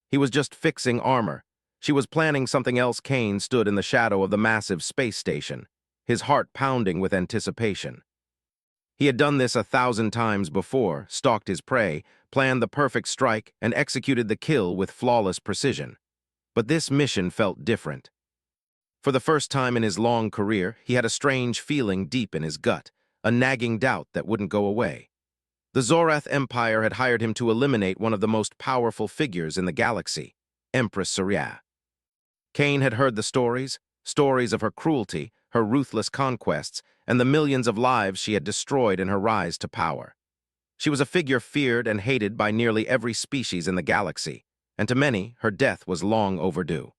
He was just fixing armor. She was planning something else. Kane stood in the shadow of the massive space station, his heart pounding with anticipation. He had done this 1,000 times before, stalked his prey, planned the perfect strike, and executed the kill with flawless precision. But this mission felt different. For the first time in his long career, he had a strange feeling deep in his gut, a nagging doubt that wouldn't go away. The Zorath Empire had hired him to eliminate one of the most powerful figures in the galaxy, Empress Surya. Kane had heard the stories of her cruelty, her ruthless conquests, and the millions of lives she had destroyed in her rise to power. She was a figure feared and hated by nearly every species in the galaxy, and to many, her death was long overdue.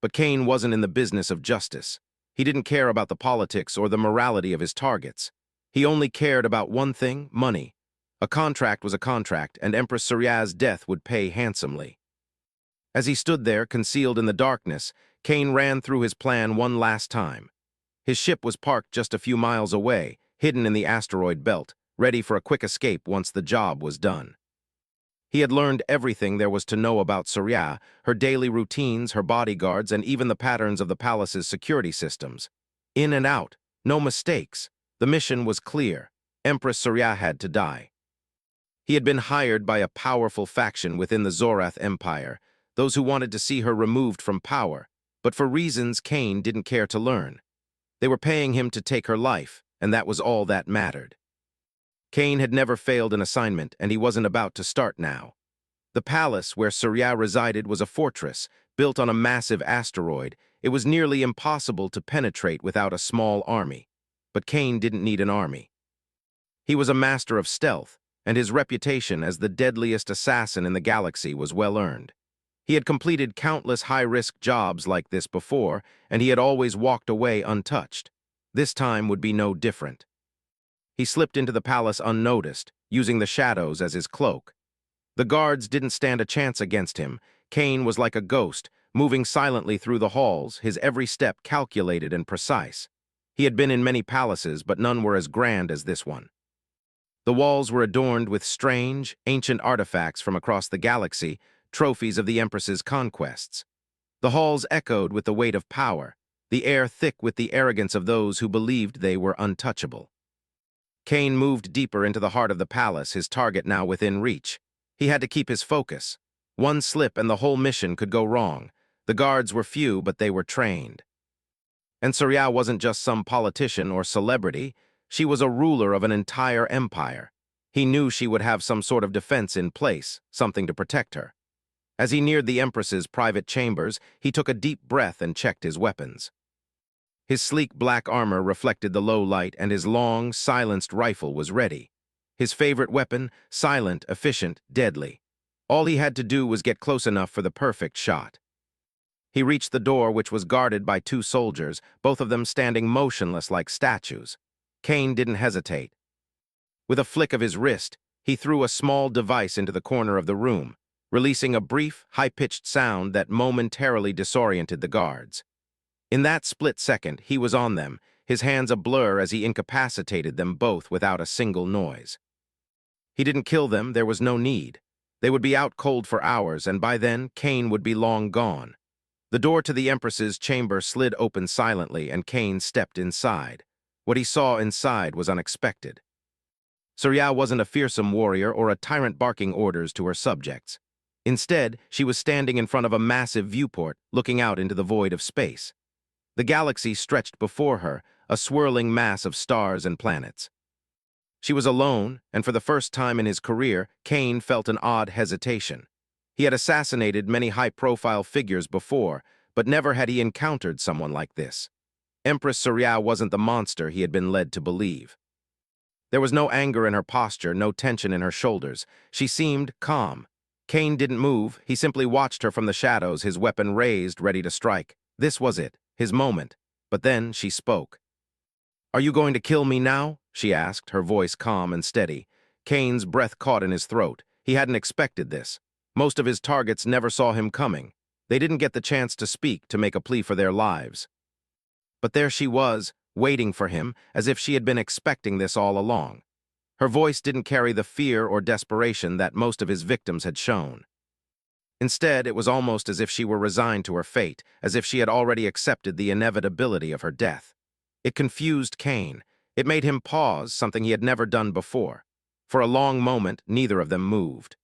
But Kane wasn't in the business of justice. He didn't care about the politics or the morality of his targets. He only cared about one thing: money. A contract was a contract, and Empress Surya's death would pay handsomely. As he stood there, concealed in the darkness, Kane ran through his plan one last time. His ship was parked just a few miles away, hidden in the asteroid belt, ready for a quick escape once the job was done. He had learned everything there was to know about Surya, her daily routines, her bodyguards, and even the patterns of the palace's security systems. In and out, no mistakes. The mission was clear. Empress Surya had to die. He had been hired by a powerful faction within the Zorath Empire, those who wanted to see her removed from power, but for reasons Kane didn't care to learn. They were paying him to take her life, and that was all that mattered. Kane had never failed an assignment, and he wasn't about to start now. The palace where Surya resided was a fortress, built on a massive asteroid. It was nearly impossible to penetrate without a small army. But Kane didn't need an army. He was a master of stealth, and his reputation as the deadliest assassin in the galaxy was well earned. He had completed countless high-risk jobs like this before, and he had always walked away untouched. This time would be no different. He slipped into the palace unnoticed, using the shadows as his cloak. The guards didn't stand a chance against him. Kane was like a ghost, moving silently through the halls, his every step calculated and precise. He had been in many palaces, but none were as grand as this one. The walls were adorned with strange, ancient artifacts from across the galaxy, trophies of the Empress's conquests. The halls echoed with the weight of power, the air thick with the arrogance of those who believed they were untouchable. Kane moved deeper into the heart of the palace, his target now within reach. He had to keep his focus. One slip and the whole mission could go wrong. The guards were few, but they were trained. And Surya wasn't just some politician or celebrity. She was a ruler of an entire empire. He knew she would have some sort of defense in place, something to protect her. As he neared the Empress's private chambers, he took a deep breath and checked his weapons. His sleek black armor reflected the low light, and his long, silenced rifle was ready. His favorite weapon: silent, efficient, deadly. All he had to do was get close enough for the perfect shot. He reached the door, which was guarded by 2 soldiers, both of them standing motionless like statues. Kane didn't hesitate. With a flick of his wrist, he threw a small device into the corner of the room, releasing a brief, high-pitched sound that momentarily disoriented the guards. In that split second, he was on them, his hands a blur as he incapacitated them both without a single noise. He didn't kill them, there was no need. They would be out cold for hours, and by then, Kane would be long gone. The door to the Empress's chamber slid open silently, and Kane stepped inside. What he saw inside was unexpected. Surya wasn't a fearsome warrior or a tyrant barking orders to her subjects. Instead, she was standing in front of a massive viewport, looking out into the void of space. The galaxy stretched before her, a swirling mass of stars and planets. She was alone, and for the first time in his career, Kane felt an odd hesitation. He had assassinated many high-profile figures before, but never had he encountered someone like this. Empress Surya wasn't the monster he had been led to believe. There was no anger in her posture, no tension in her shoulders. She seemed calm. Kane didn't move, he simply watched her from the shadows, his weapon raised, ready to strike. This was it, his moment. But then she spoke. "Are you going to kill me now?" she asked, her voice calm and steady. Kane's breath caught in his throat. He hadn't expected this. Most of his targets never saw him coming. They didn't get the chance to speak, to make a plea for their lives. But there she was, waiting for him, as if she had been expecting this all along. Her voice didn't carry the fear or desperation that most of his victims had shown. Instead, it was almost as if she were resigned to her fate, as if she had already accepted the inevitability of her death. It confused Cain. It made him pause, something he had never done before. For a long moment, neither of them moved.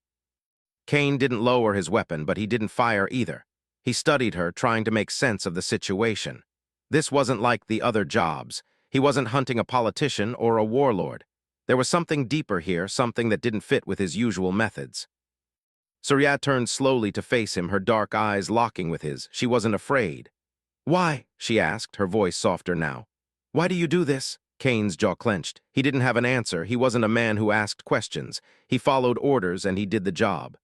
Cain didn't lower his weapon, but he didn't fire either. He studied her, trying to make sense of the situation. This wasn't like the other jobs. He wasn't hunting a politician or a warlord. There was something deeper here, something that didn't fit with his usual methods. Surya turned slowly to face him, her dark eyes locking with his. She wasn't afraid. "Why?" she asked, her voice softer now. "Why do you do this?" Cain's jaw clenched. He didn't have an answer. He wasn't a man who asked questions. He followed orders and he did the job.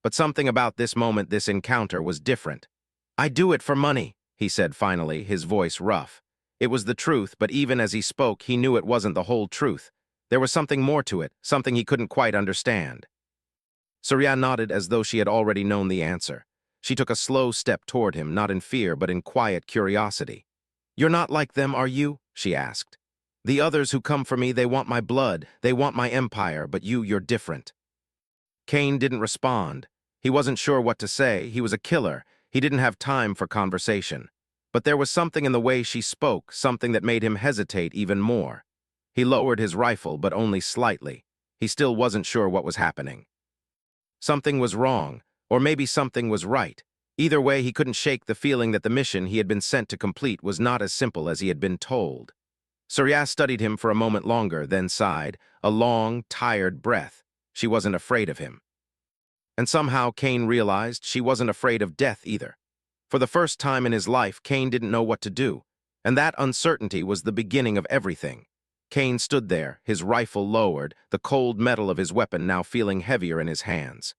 But something about this moment, this encounter, was different. "I do it for money," he said finally, his voice rough. It was the truth, but even as he spoke, he knew it wasn't the whole truth. There was something more to it, something he couldn't quite understand. Surya nodded as though she had already known the answer. She took a slow step toward him, not in fear, but in quiet curiosity. "You're not like them, are you?" she asked. "The others who come for me, they want my blood, they want my empire, but you're different." Cain didn't respond. He wasn't sure what to say. He was a killer. He didn't have time for conversation. But there was something in the way she spoke, something that made him hesitate even more. He lowered his rifle, but only slightly. He still wasn't sure what was happening. Something was wrong, or maybe something was right. Either way, he couldn't shake the feeling that the mission he had been sent to complete was not as simple as he had been told. Surya studied him for a moment longer, then sighed, a long, tired breath. She wasn't afraid of him. And somehow Cain realized she wasn't afraid of death either. For the first time in his life, Cain didn't know what to do, and that uncertainty was the beginning of everything. Cain stood there, his rifle lowered, the cold metal of his weapon now feeling heavier in his hands.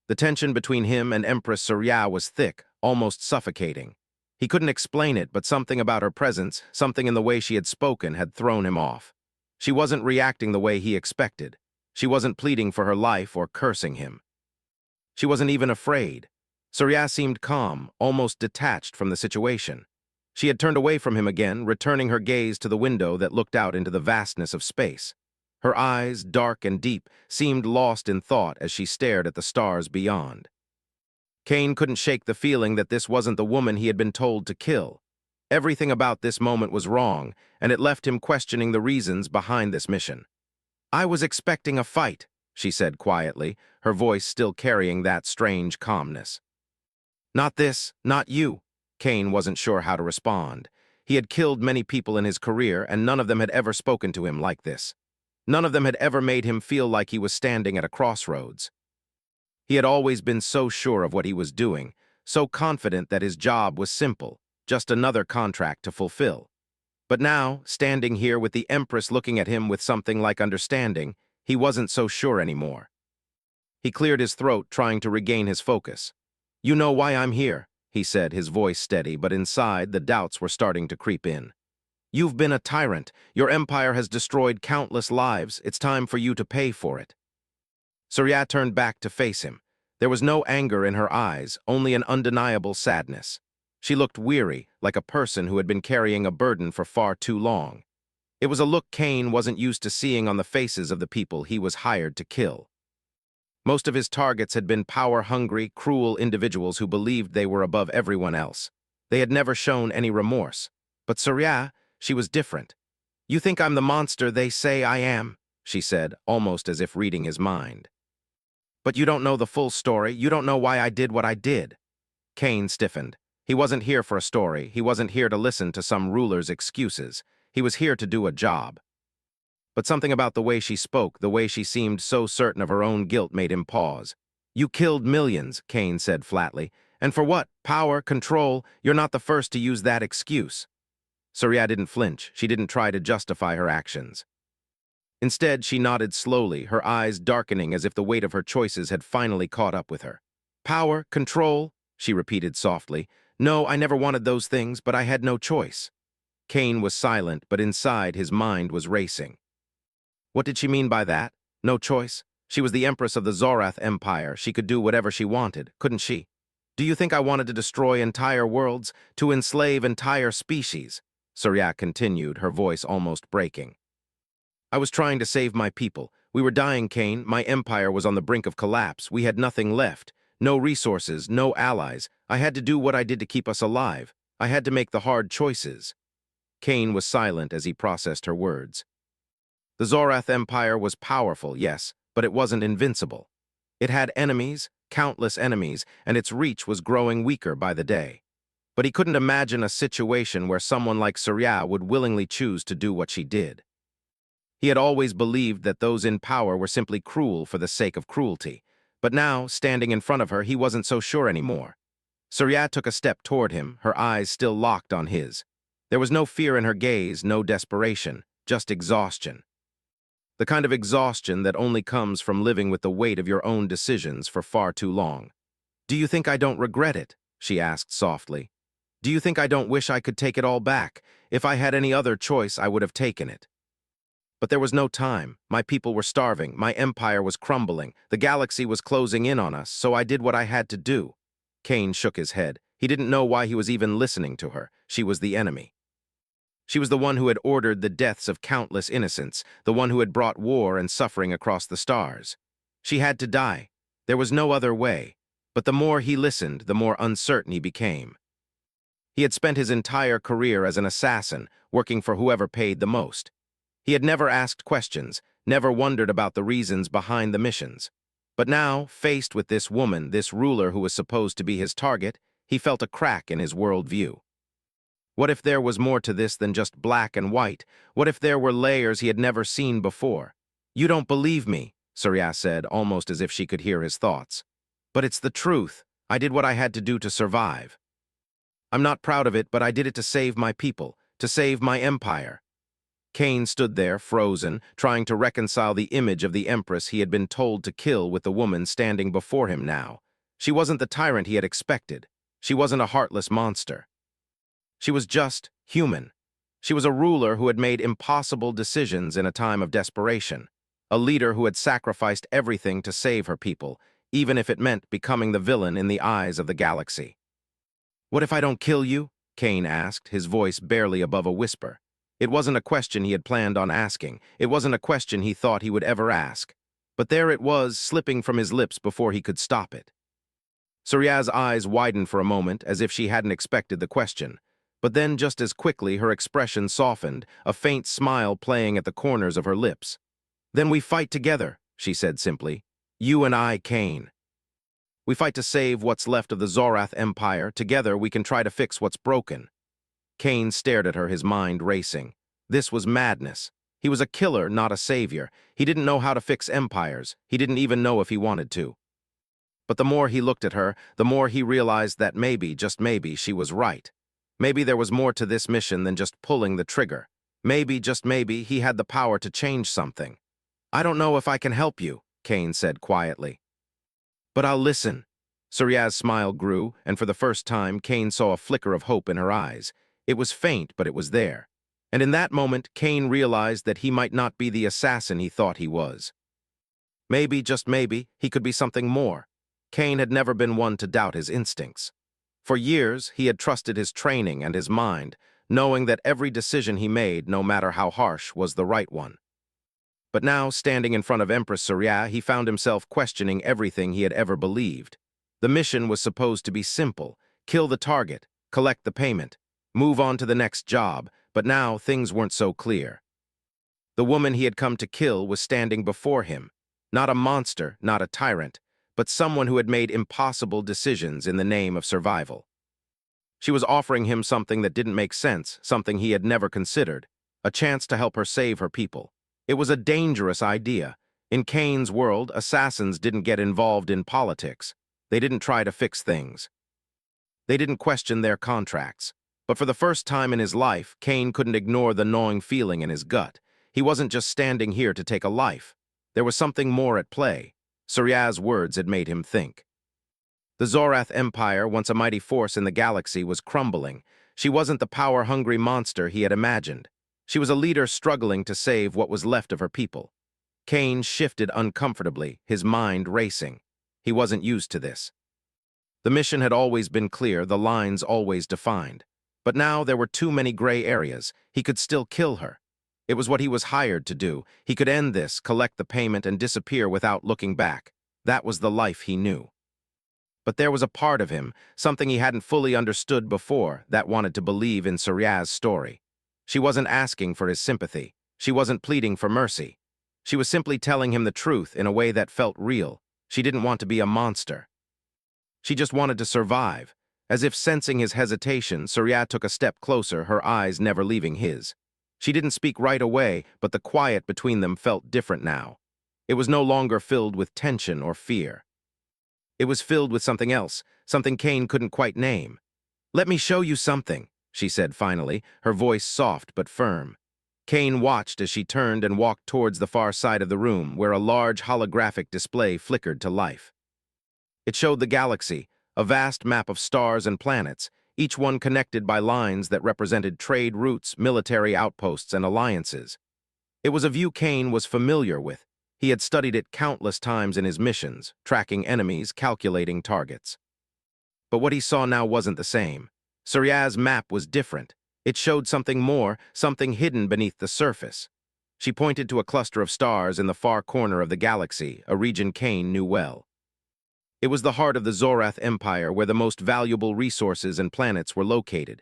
The tension between him and Empress Surya was thick, almost suffocating. He couldn't explain it, but something about her presence, something in the way she had spoken, had thrown him off. She wasn't reacting the way he expected. She wasn't pleading for her life or cursing him. She wasn't even afraid. Surya seemed calm, almost detached from the situation. She had turned away from him again, returning her gaze to the window that looked out into the vastness of space. Her eyes, dark and deep, seemed lost in thought as she stared at the stars beyond. Cain couldn't shake the feeling that this wasn't the woman he had been told to kill. Everything about this moment was wrong, and it left him questioning the reasons behind this mission. "I was expecting a fight," she said quietly, her voice still carrying that strange calmness. "Not this, not you." Cain wasn't sure how to respond. He had killed many people in his career, and none of them had ever spoken to him like this. None of them had ever made him feel like he was standing at a crossroads. He had always been so sure of what he was doing, so confident that his job was simple, just another contract to fulfill. But now, standing here with the Empress looking at him with something like understanding, he wasn't so sure anymore. He cleared his throat, trying to regain his focus. "You know why I'm here," he said, his voice steady, but inside the doubts were starting to creep in. "You've been a tyrant. Your empire has destroyed countless lives. It's time for you to pay for it." Surya turned back to face him. There was no anger in her eyes, only an undeniable sadness. She looked weary, like a person who had been carrying a burden for far too long. It was a look Cain wasn't used to seeing on the faces of the people he was hired to kill. Most of his targets had been power-hungry, cruel individuals who believed they were above everyone else. They had never shown any remorse. But Surya, she was different. "You think I'm the monster they say I am," she said, almost as if reading his mind. "But you don't know the full story. You don't know why I did what I did." Cain stiffened. He wasn't here for a story. He wasn't here to listen to some ruler's excuses. He was here to do a job. But something about the way she spoke, the way she seemed so certain of her own guilt, made him pause. "You killed millions," Cain said flatly. "And for what? Power, control? You're not the first to use that excuse." Surya didn't flinch. She didn't try to justify her actions. Instead, she nodded slowly, her eyes darkening as if the weight of her choices had finally caught up with her. "Power, control," she repeated softly. "No, I never wanted those things, but I had no choice." Cain was silent, but inside his mind was racing. What did she mean by that? No choice? She was the Empress of the Zorath Empire. She could do whatever she wanted, couldn't she? "Do you think I wanted to destroy entire worlds, to enslave entire species?" Surya continued, her voice almost breaking. "I was trying to save my people. We were dying, Cain. My empire was on the brink of collapse. We had nothing left. No resources, no allies. I had to do what I did to keep us alive. I had to make the hard choices. Kane was silent as he processed her words. The Zorath Empire was powerful, yes, but it wasn't invincible. It had enemies, countless enemies, and its reach was growing weaker by the day. But he couldn't imagine a situation where someone like Surya would willingly choose to do what she did. He had always believed that those in power were simply cruel for the sake of cruelty. But now, standing in front of her, he wasn't so sure anymore. Surya took a step toward him, her eyes still locked on his. There was no fear in her gaze, no desperation, just exhaustion. The kind of exhaustion that only comes from living with the weight of your own decisions for far too long. "Do you think I don't regret it?" she asked softly. "Do you think I don't wish I could take it all back? If I had any other choice, I would have taken it." But there was no time. My people were starving, my empire was crumbling, the galaxy was closing in on us, so I did what I had to do. Kane shook his head. He didn't know why he was even listening to her. She was the enemy. She was the one who had ordered the deaths of countless innocents, the one who had brought war and suffering across the stars. She had to die. There was no other way. But the more he listened, the more uncertain he became. He had spent his entire career as an assassin, working for whoever paid the most. He had never asked questions, never wondered about the reasons behind the missions. But now, faced with this woman, this ruler who was supposed to be his target, he felt a crack in his worldview. What if there was more to this than just black and white? What if there were layers he had never seen before? "You don't believe me," Surya said, almost as if she could hear his thoughts. "But it's the truth. I did what I had to do to survive. I'm not proud of it, but I did it to save my people, to save my empire." Kane stood there, frozen, trying to reconcile the image of the Empress he had been told to kill with the woman standing before him now. She wasn't the tyrant he had expected. She wasn't a heartless monster. She was just human. She was a ruler who had made impossible decisions in a time of desperation, a leader who had sacrificed everything to save her people, even if it meant becoming the villain in the eyes of the galaxy. "What if I don't kill you?" Kane asked, his voice barely above a whisper. It wasn't a question he had planned on asking. It wasn't a question he thought he would ever ask. But there it was, slipping from his lips before he could stop it. Surya's eyes widened for a moment, as if she hadn't expected the question. But then, just as quickly, her expression softened, a faint smile playing at the corners of her lips. "Then we fight together," she said simply. "You and I, Kane. We fight to save what's left of the Zorath Empire. Together we can try to fix what's broken." Kane stared at her, his mind racing. This was madness. He was a killer, not a savior. He didn't know how to fix empires. He didn't even know if he wanted to. But the more he looked at her, the more he realized that maybe, just maybe, she was right. Maybe there was more to this mission than just pulling the trigger. Maybe, just maybe, he had the power to change something. "I don't know if I can help you," Kane said quietly. "But I'll listen." Surya's smile grew, and for the first time, Kane saw a flicker of hope in her eyes. It was faint, but it was there. And in that moment, Kane realized that he might not be the assassin he thought he was. Maybe, just maybe, he could be something more. Kane had never been one to doubt his instincts. For years, he had trusted his training and his mind, knowing that every decision he made, no matter how harsh, was the right one. But now, standing in front of Empress Surya, he found himself questioning everything he had ever believed. The mission was supposed to be simple: kill the target, collect the payment, move on to the next job, but now things weren't so clear. The woman he had come to kill was standing before him, not a monster, not a tyrant, but someone who had made impossible decisions in the name of survival. She was offering him something that didn't make sense, something he had never considered, a chance to help her save her people. It was a dangerous idea. In Kane's world, assassins didn't get involved in politics. They didn't try to fix things. They didn't question their contracts. But for the first time in his life, Kane couldn't ignore the gnawing feeling in his gut. He wasn't just standing here to take a life. There was something more at play. Surya's words had made him think. The Zorath Empire, once a mighty force in the galaxy, was crumbling. She wasn't the power-hungry monster he had imagined. She was a leader struggling to save what was left of her people. Kane shifted uncomfortably, his mind racing. He wasn't used to this. The mission had always been clear, the lines always defined. But now there were too many gray areas. He could still kill her. It was what he was hired to do. He could end this, collect the payment, and disappear without looking back. That was the life he knew. But there was a part of him, something he hadn't fully understood before, that wanted to believe in Surya's story. She wasn't asking for his sympathy. She wasn't pleading for mercy. She was simply telling him the truth in a way that felt real. She didn't want to be a monster. She just wanted to survive. As if sensing his hesitation, Surya took a step closer, her eyes never leaving his. She didn't speak right away, but the quiet between them felt different now. It was no longer filled with tension or fear. It was filled with something else, something Cain couldn't quite name. "Let me show you something," she said finally, her voice soft but firm. Cain watched as she turned and walked towards the far side of the room, where a large holographic display flickered to life. It showed the galaxy, a vast map of stars and planets, each one connected by lines that represented trade routes, military outposts, and alliances. It was a view Cain was familiar with. He had studied it countless times in his missions, tracking enemies, calculating targets. But what he saw now wasn't the same. Surya's map was different. It showed something more, something hidden beneath the surface. She pointed to a cluster of stars in the far corner of the galaxy, a region Cain knew well. It was the heart of the Zorath Empire, where the most valuable resources and planets were located.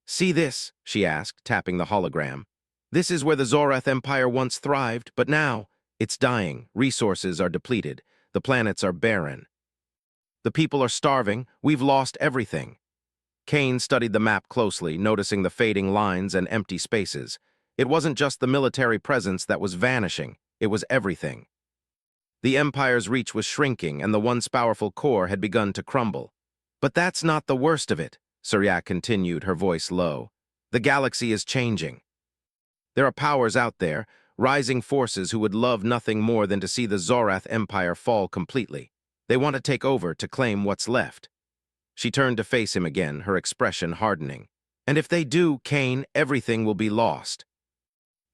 "See this?" she asked, tapping the hologram. "This is where the Zorath Empire once thrived, but now it's dying. Resources are depleted. The planets are barren. The people are starving. We've lost everything." Cain studied the map closely, noticing the fading lines and empty spaces. It wasn't just the military presence that was vanishing. It was everything. The Empire's reach was shrinking, and the once powerful core had begun to crumble. "But that's not the worst of it," Surya continued, her voice low. "The galaxy is changing. There are powers out there, rising forces who would love nothing more than to see the Zorath Empire fall completely. They want to take over, to claim what's left." She turned to face him again, her expression hardening. "And if they do, Cain, everything will be lost.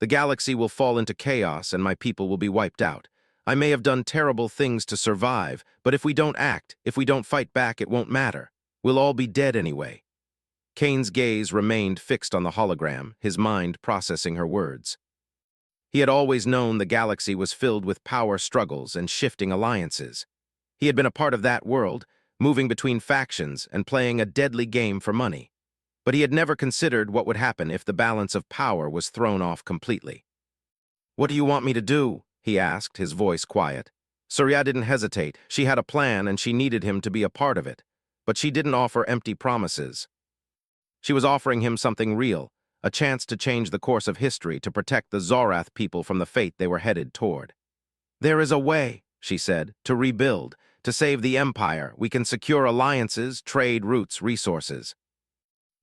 The galaxy will fall into chaos, and my people will be wiped out. I may have done terrible things to survive, but if we don't act, if we don't fight back, it won't matter. We'll all be dead anyway." Cain's gaze remained fixed on the hologram, his mind processing her words. He had always known the galaxy was filled with power struggles and shifting alliances. He had been a part of that world, moving between factions and playing a deadly game for money. But he had never considered what would happen if the balance of power was thrown off completely. "What do you want me to do?" he asked, his voice quiet. Surya didn't hesitate. She had a plan, and she needed him to be a part of it. But she didn't offer empty promises. She was offering him something real, a chance to change the course of history, to protect the Zorath people from the fate they were headed toward. "There is a way," she said, "to rebuild, to save the Empire. We can secure alliances, trade routes, resources.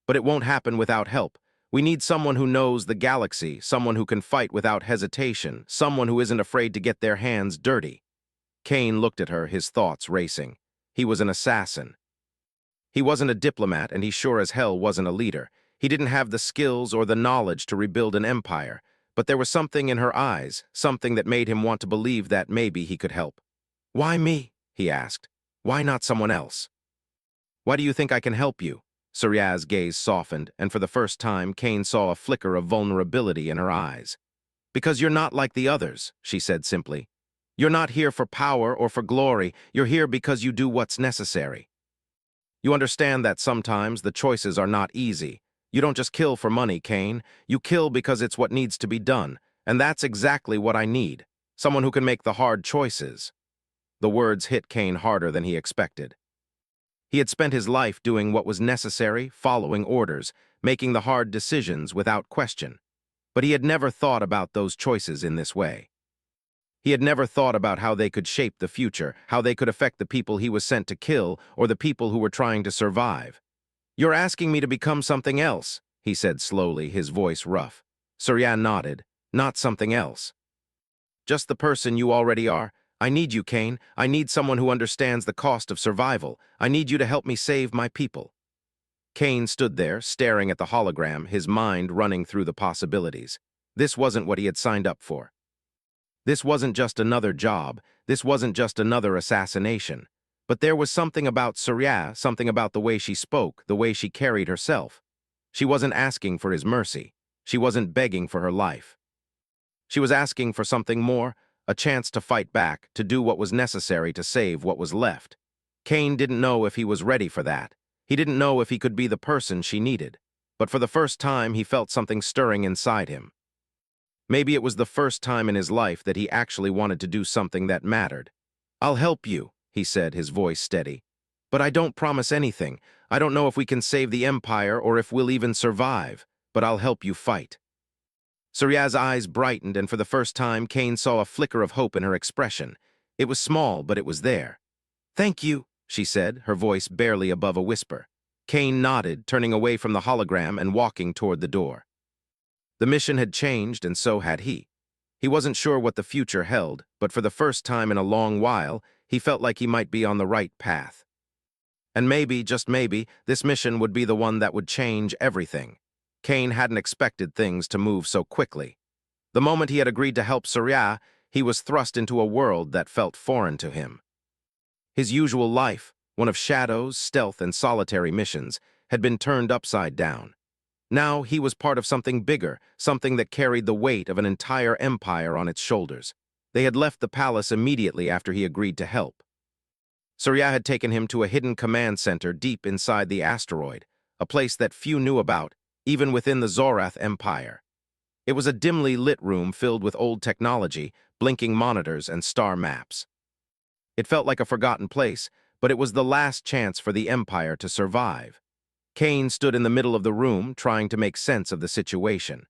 But it won't happen without help. We need someone who knows the galaxy, someone who can fight without hesitation, someone who isn't afraid to get their hands dirty." Cain looked at her, his thoughts racing. He was an assassin. He wasn't a diplomat, and he sure as hell wasn't a leader. He didn't have the skills or the knowledge to rebuild an empire, but there was something in her eyes, something that made him want to believe that maybe he could help. "Why me?" he asked. "Why not someone else? Why do you think I can help you?" Surya's gaze softened, and for the first time, Cain saw a flicker of vulnerability in her eyes. "Because you're not like the others," she said simply. "You're not here for power or for glory. You're here because you do what's necessary. You understand that sometimes the choices are not easy. You don't just kill for money, Cain. You kill because it's what needs to be done, and that's exactly what I need. Someone who can make the hard choices." The words hit Cain harder than he expected. He had spent his life doing what was necessary, following orders, making the hard decisions without question. But he had never thought about those choices in this way. He had never thought about how they could shape the future, how they could affect the people he was sent to kill or the people who were trying to survive. "You're asking me to become something else," he said slowly, his voice rough. Surya nodded. "Not something else. Just the person you already are. I need you, Cain. I need someone who understands the cost of survival. I need you to help me save my people." Cain stood there, staring at the hologram, his mind running through the possibilities. This wasn't what he had signed up for. This wasn't just another job. This wasn't just another assassination. But there was something about Surya, something about the way she spoke, the way she carried herself. She wasn't asking for his mercy. She wasn't begging for her life. She was asking for something more, a chance to fight back, to do what was necessary to save what was left. Kane didn't know if he was ready for that. He didn't know if he could be the person she needed. But for the first time, he felt something stirring inside him. Maybe it was the first time in his life that he actually wanted to do something that mattered. "I'll help you," he said, his voice steady. "But I don't promise anything. I don't know if we can save the Empire or if we'll even survive, but I'll help you fight." Surya's eyes brightened, and for the first time, Kane saw a flicker of hope in her expression. It was small, but it was there. "Thank you," she said, her voice barely above a whisper. Kane nodded, turning away from the hologram and walking toward the door. The mission had changed, and so had he. He wasn't sure what the future held, but for the first time in a long while, he felt like he might be on the right path. And maybe, just maybe, this mission would be the one that would change everything. Kane hadn't expected things to move so quickly. The moment he had agreed to help Surya, he was thrust into a world that felt foreign to him. His usual life, one of shadows, stealth, and solitary missions, had been turned upside down. Now he was part of something bigger, something that carried the weight of an entire empire on its shoulders. They had left the palace immediately after he agreed to help. Surya had taken him to a hidden command center deep inside the asteroid, a place that few knew about, even within the Zorath Empire. It was a dimly lit room filled with old technology, blinking monitors, and star maps. It felt like a forgotten place, but it was the last chance for the Empire to survive. Kane stood in the middle of the room, trying to make sense of the situation.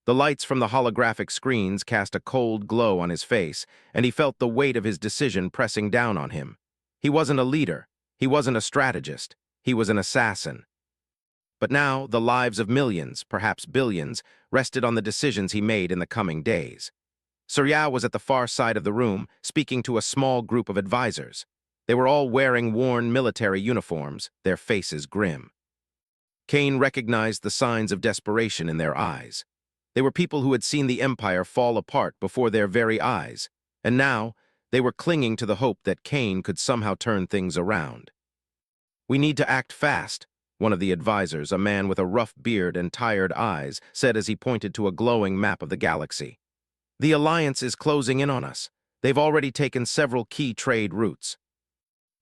The lights from the holographic screens cast a cold glow on his face, and he felt the weight of his decision pressing down on him. He wasn't a leader. He wasn't a strategist. He was an assassin. But now, the lives of millions, perhaps billions, rested on the decisions he made in the coming days. Surya was at the far side of the room, speaking to a small group of advisors. They were all wearing worn military uniforms, their faces grim. Kane recognized the signs of desperation in their eyes. They were people who had seen the Empire fall apart before their very eyes, and now they were clinging to the hope that Kane could somehow turn things around. "We need to act fast," one of the advisors, a man with a rough beard and tired eyes, said as he pointed to a glowing map of the galaxy. "The Alliance is closing in on us. They've already taken several key trade routes.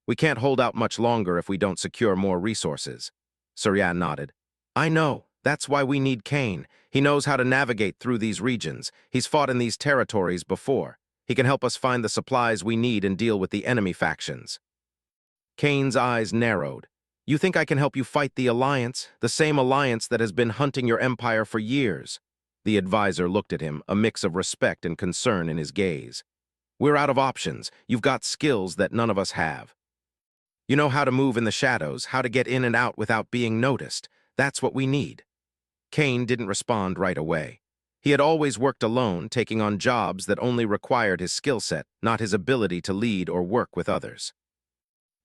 We can't hold out much longer if we don't secure more resources." Surya nodded. "I know. That's why we need Kane. He knows how to navigate through these regions. He's fought in these territories before. He can help us find the supplies we need and deal with the enemy factions." Kane's eyes narrowed. "You think I can help you fight the Alliance, the same alliance that has been hunting your empire for years?" The advisor looked at him, a mix of respect and concern in his gaze. "We're out of options. You've got skills that none of us have. You know how to move in the shadows, how to get in and out without being noticed. That's what we need." Kane didn't respond right away. He had always worked alone, taking on jobs that only required his skill set, not his ability to lead or work with others.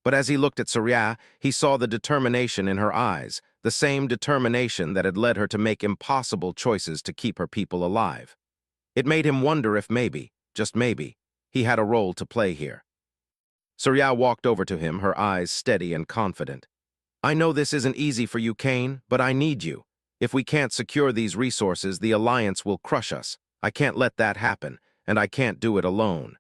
But as he looked at Surya, he saw the determination in her eyes, the same determination that had led her to make impossible choices to keep her people alive. It made him wonder if maybe, just maybe, he had a role to play here. Surya walked over to him, her eyes steady and confident. "I know this isn't easy for you, Kane, but I need you. If we can't secure these resources, the Alliance will crush us. I can't let that happen, and I can't do it alone."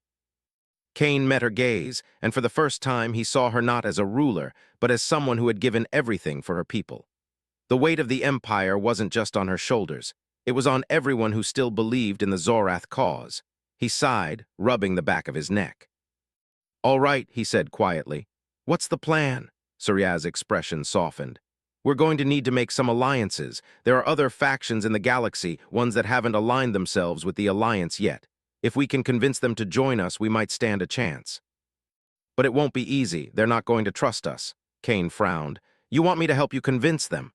Kane met her gaze, and for the first time he saw her not as a ruler, but as someone who had given everything for her people. The weight of the Empire wasn't just on her shoulders. It was on everyone who still believed in the Zorath cause. He sighed, rubbing the back of his neck. "All right," he said quietly. "What's the plan?" Surya's expression softened. "We're going to need to make some alliances. There are other factions in the galaxy, ones that haven't aligned themselves with the Alliance yet. If we can convince them to join us, we might stand a chance." "But it won't be easy. They're not going to trust us." Kane frowned. "You want me to help you convince them?"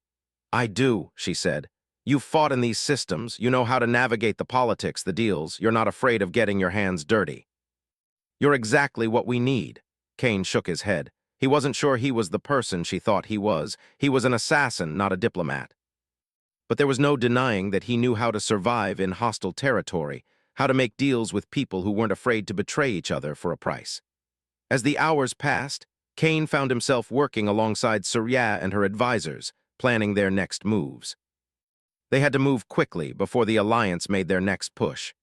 "I do," she said. "You've fought in these systems. You know how to navigate the politics, the deals. You're not afraid of getting your hands dirty." "You're exactly what we need." Kane shook his head. He wasn't sure he was the person she thought he was. He was an assassin, not a diplomat. But there was no denying that he knew how to survive in hostile territory, how to make deals with people who weren't afraid to betray each other for a price. As the hours passed, Kane found himself working alongside Surya and her advisors, planning their next moves. They had to move quickly before the Alliance made their next push.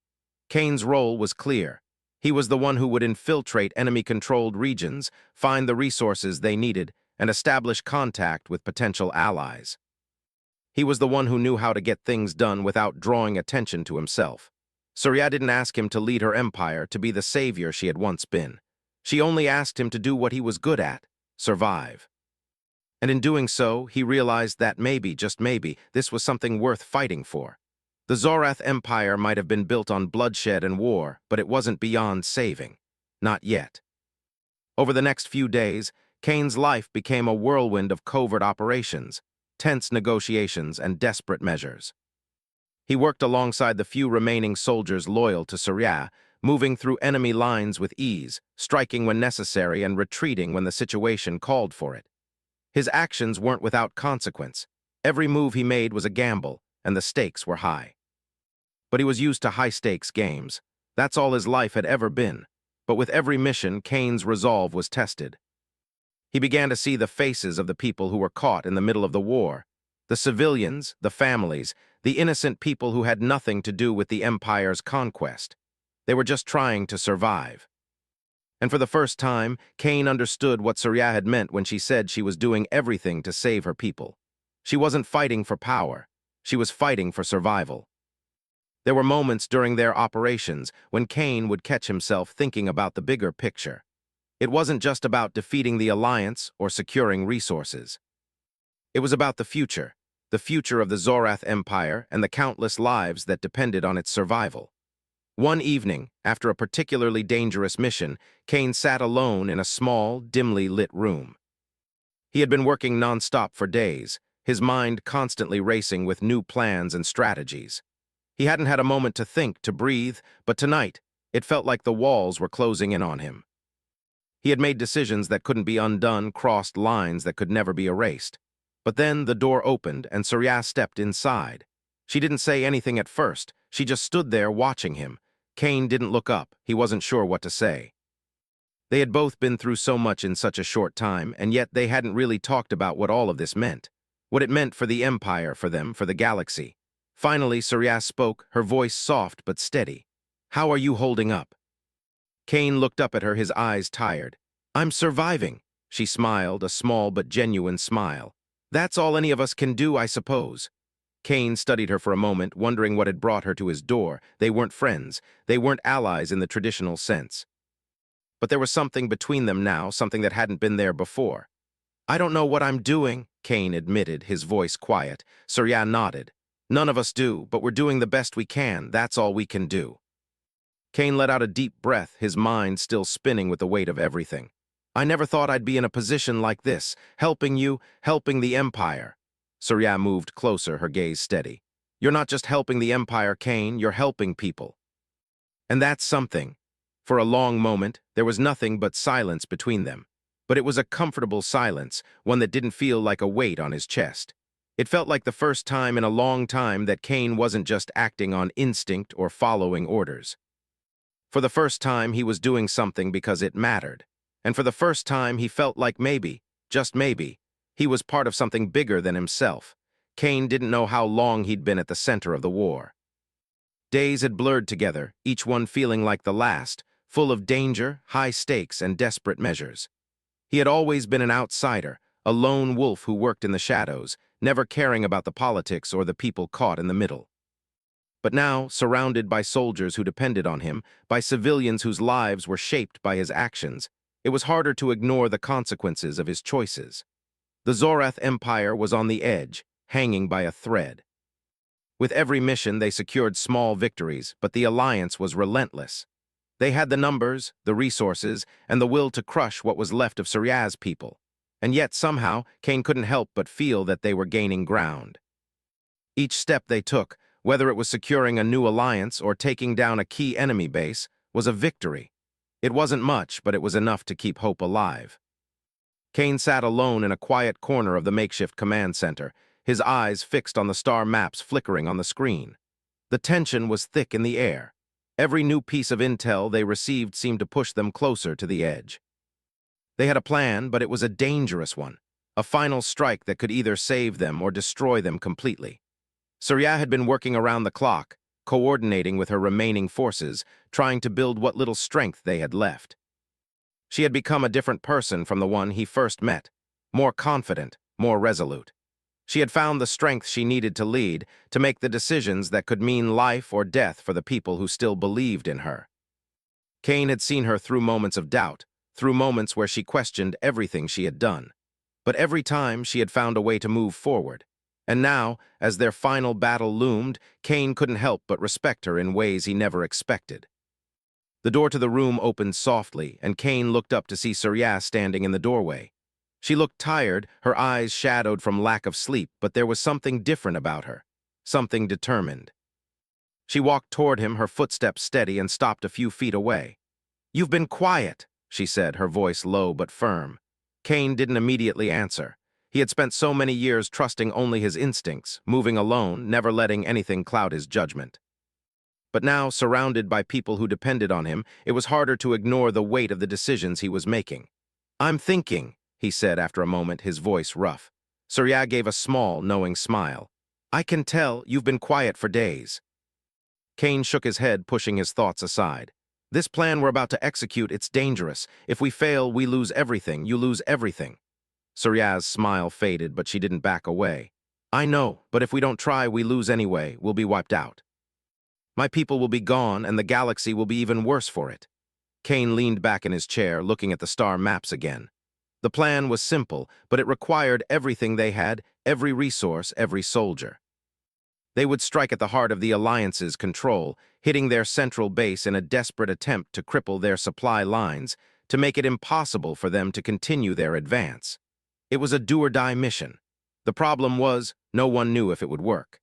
Kane's role was clear: He was the one who would infiltrate enemy-controlled regions, find the resources they needed, and establish contact with potential allies. He was the one who knew how to get things done without drawing attention to himself. Surya didn't ask him to lead her empire, to be the savior she had once been. She only asked him to do what he was good at, survive. And in doing so, he realized that maybe, just maybe, this was something worth fighting for. The Zorath Empire might have been built on bloodshed and war, but it wasn't beyond saving. Not yet. Over the next few days, Kane's life became a whirlwind of covert operations, tense negotiations, and desperate measures. He worked alongside the few remaining soldiers loyal to Surya, moving through enemy lines with ease, striking when necessary and retreating when the situation called for it. His actions weren't without consequence. Every move he made was a gamble, and the stakes were high. But he was used to high-stakes games. That's all his life had ever been. But with every mission, Kane's resolve was tested. He began to see the faces of the people who were caught in the middle of the war. The civilians, the families, the innocent people who had nothing to do with the Empire's conquest. They were just trying to survive. And for the first time, Kane understood what Surya had meant when she said she was doing everything to save her people. She wasn't fighting for power. She was fighting for survival. There were moments during their operations when Kane would catch himself thinking about the bigger picture. It wasn't just about defeating the Alliance or securing resources. It was about the future of the Zorath Empire and the countless lives that depended on its survival. One evening, after a particularly dangerous mission, Kane sat alone in a small, dimly lit room. He had been working non-stop for days, his mind constantly racing with new plans and strategies. He hadn't had a moment to think, to breathe, but tonight, it felt like the walls were closing in on him. He had made decisions that couldn't be undone, crossed lines that could never be erased. But then the door opened and Surya stepped inside. She didn't say anything at first. She just stood there watching him. Kane didn't look up. He wasn't sure what to say. They had both been through so much in such a short time, and yet they hadn't really talked about what all of this meant. What it meant for the Empire, for them, for the galaxy. Finally, Surya spoke, her voice soft but steady. "How are you holding up?" Kane looked up at her, his eyes tired. "I'm surviving." She smiled, a small but genuine smile. "That's all any of us can do, I suppose." Kane studied her for a moment, wondering what had brought her to his door. They weren't friends. They weren't allies in the traditional sense. But there was something between them now, something that hadn't been there before. "I don't know what I'm doing," Kane admitted, his voice quiet. Surya nodded. "None of us do, but we're doing the best we can. That's all we can do." Kane let out a deep breath, his mind still spinning with the weight of everything. "I never thought I'd be in a position like this, helping you, helping the Empire." Surya moved closer, her gaze steady. "You're not just helping the Empire, Kane, you're helping people." And that's something. For a long moment, there was nothing but silence between them. But it was a comfortable silence, one that didn't feel like a weight on his chest. It felt like the first time in a long time that Kane wasn't just acting on instinct or following orders. For the first time, he was doing something because it mattered. And for the first time, he felt like maybe, just maybe, he was part of something bigger than himself. Kane didn't know how long he'd been at the center of the war. Days had blurred together, each one feeling like the last, full of danger, high stakes, and desperate measures. He had always been an outsider, a lone wolf who worked in the shadows, never caring about the politics or the people caught in the middle. But now, surrounded by soldiers who depended on him, by civilians whose lives were shaped by his actions, it was harder to ignore the consequences of his choices. The Zorath Empire was on the edge, hanging by a thread. With every mission, they secured small victories, but the Alliance was relentless. They had the numbers, the resources, and the will to crush what was left of Surya's people. And yet, somehow, Kane couldn't help but feel that they were gaining ground. Each step they took, whether it was securing a new alliance or taking down a key enemy base, was a victory. It wasn't much, but it was enough to keep hope alive. Kane sat alone in a quiet corner of the makeshift command center, his eyes fixed on the star maps flickering on the screen. The tension was thick in the air. Every new piece of intel they received seemed to push them closer to the edge. They had a plan, but it was a dangerous one, a final strike that could either save them or destroy them completely. Surya had been working around the clock, coordinating with her remaining forces, trying to build what little strength they had left. She had become a different person from the one he first met, more confident, more resolute. She had found the strength she needed to lead, to make the decisions that could mean life or death for the people who still believed in her. Cain had seen her through moments of doubt, through moments where she questioned everything she had done. But every time she had found a way to move forward. And now, as their final battle loomed, Cain couldn't help but respect her in ways he never expected. The door to the room opened softly, and Cain looked up to see Surya standing in the doorway. She looked tired, her eyes shadowed from lack of sleep, but there was something different about her, something determined. She walked toward him, her footsteps steady, and stopped a few feet away. "You've been quiet," she said, her voice low but firm. Cain didn't immediately answer. He had spent so many years trusting only his instincts, moving alone, never letting anything cloud his judgment. But now, surrounded by people who depended on him, it was harder to ignore the weight of the decisions he was making. "I'm thinking," he said after a moment, his voice rough. Surya gave a small, knowing smile. "I can tell you've been quiet for days." Cain shook his head, pushing his thoughts aside. "This plan we're about to execute, it's dangerous. If we fail, we lose everything. You lose everything." Surya's smile faded, but she didn't back away. "I know, but if we don't try, we lose anyway. We'll be wiped out. My people will be gone, and the galaxy will be even worse for it." Cain leaned back in his chair, looking at the star maps again. The plan was simple, but it required everything they had, every resource, every soldier. They would strike at the heart of the Alliance's control, hitting their central base in a desperate attempt to cripple their supply lines, to make it impossible for them to continue their advance. It was a do-or-die mission. The problem was, no one knew if it would work.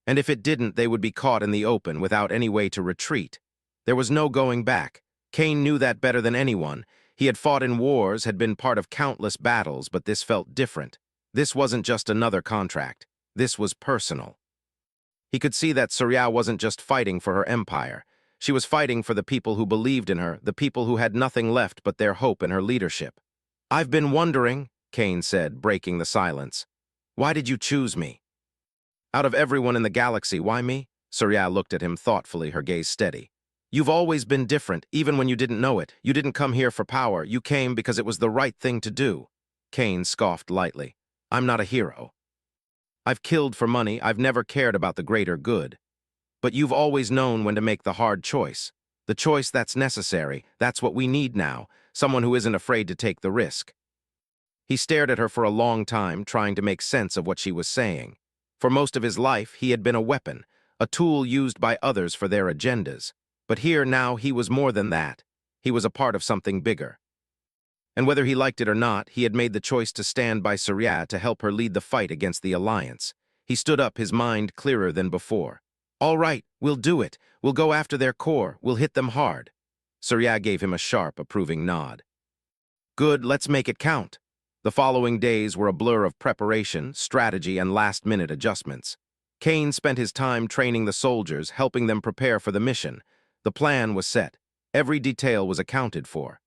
And if it didn't, they would be caught in the open without any way to retreat. There was no going back. Cain knew that better than anyone. He had fought in wars, had been part of countless battles, but this felt different. This wasn't just another contract. This was personal. He could see that Surya wasn't just fighting for her empire. She was fighting for the people who believed in her, the people who had nothing left but their hope in her leadership. "I've been wondering," Cain said, breaking the silence. "Why did you choose me?" "Out of everyone in the galaxy, why me?" Surya looked at him thoughtfully, her gaze steady. "You've always been different, even when you didn't know it. You didn't come here for power. You came because it was the right thing to do." Cain scoffed lightly. "I'm not a hero. I've killed for money. I've never cared about the greater good. But you've always known when to make the hard choice. The choice that's necessary. That's what we need now. Someone who isn't afraid to take the risk." He stared at her for a long time, trying to make sense of what she was saying. For most of his life, he had been a weapon, a tool used by others for their agendas. But here now he was more than that. He was a part of something bigger. And whether he liked it or not, he had made the choice to stand by Surya to help her lead the fight against the Alliance. He stood up, his mind clearer than before. "All right, we'll do it. We'll go after their core. We'll hit them hard." Surya gave him a sharp, approving nod. "Good, let's make it count." The following days were a blur of preparation, strategy, and last-minute adjustments. Cain spent his time training the soldiers, helping them prepare for the mission. The plan was set. Every detail was accounted for.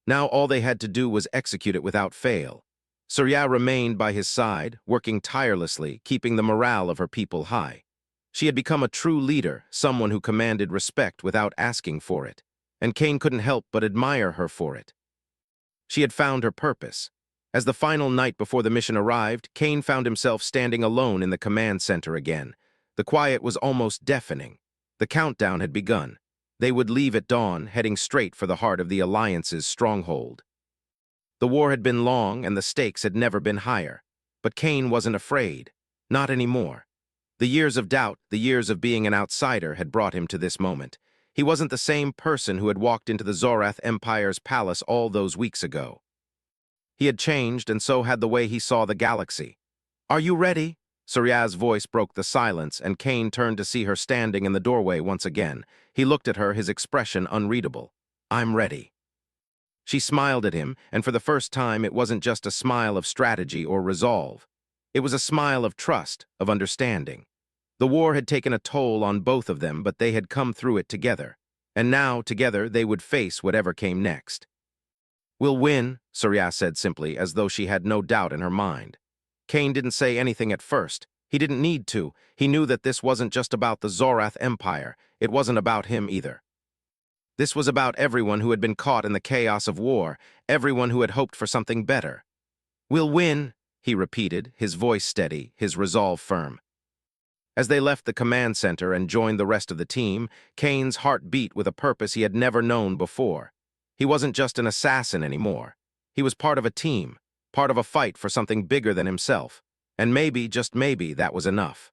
Now all they had to do was execute it without fail. Surya remained by his side, working tirelessly, keeping the morale of her people high. She had become a true leader, someone who commanded respect without asking for it. And Cain couldn't help but admire her for it. She had found her purpose. As the final night before the mission arrived, Cain found himself standing alone in the command center again. The quiet was almost deafening. The countdown had begun. They would leave at dawn, heading straight for the heart of the Alliance's stronghold. The war had been long, and the stakes had never been higher. But Cain wasn't afraid. Not anymore. The years of doubt, the years of being an outsider, had brought him to this moment. He wasn't the same person who had walked into the Zorath Empire's palace all those weeks ago. He had changed, and so had the way he saw the galaxy. "Are you ready?" Surya's voice broke the silence, and Cain turned to see her standing in the doorway once again. He looked at her, his expression unreadable. "I'm ready." She smiled at him, and for the first time it wasn't just a smile of strategy or resolve. It was a smile of trust, of understanding. The war had taken a toll on both of them, but they had come through it together. And now, together, they would face whatever came next. "We'll win," Surya said simply, as though she had no doubt in her mind. Cain didn't say anything at first. He didn't need to. He knew that this wasn't just about the Zorath Empire. It wasn't about him either. This was about everyone who had been caught in the chaos of war, everyone who had hoped for something better. "We'll win," he repeated, his voice steady, his resolve firm. As they left the command center and joined the rest of the team, Kane's heart beat with a purpose he had never known before. He wasn't just an assassin anymore. He was part of a team, part of a fight for something bigger than himself. And maybe, just maybe, that was enough.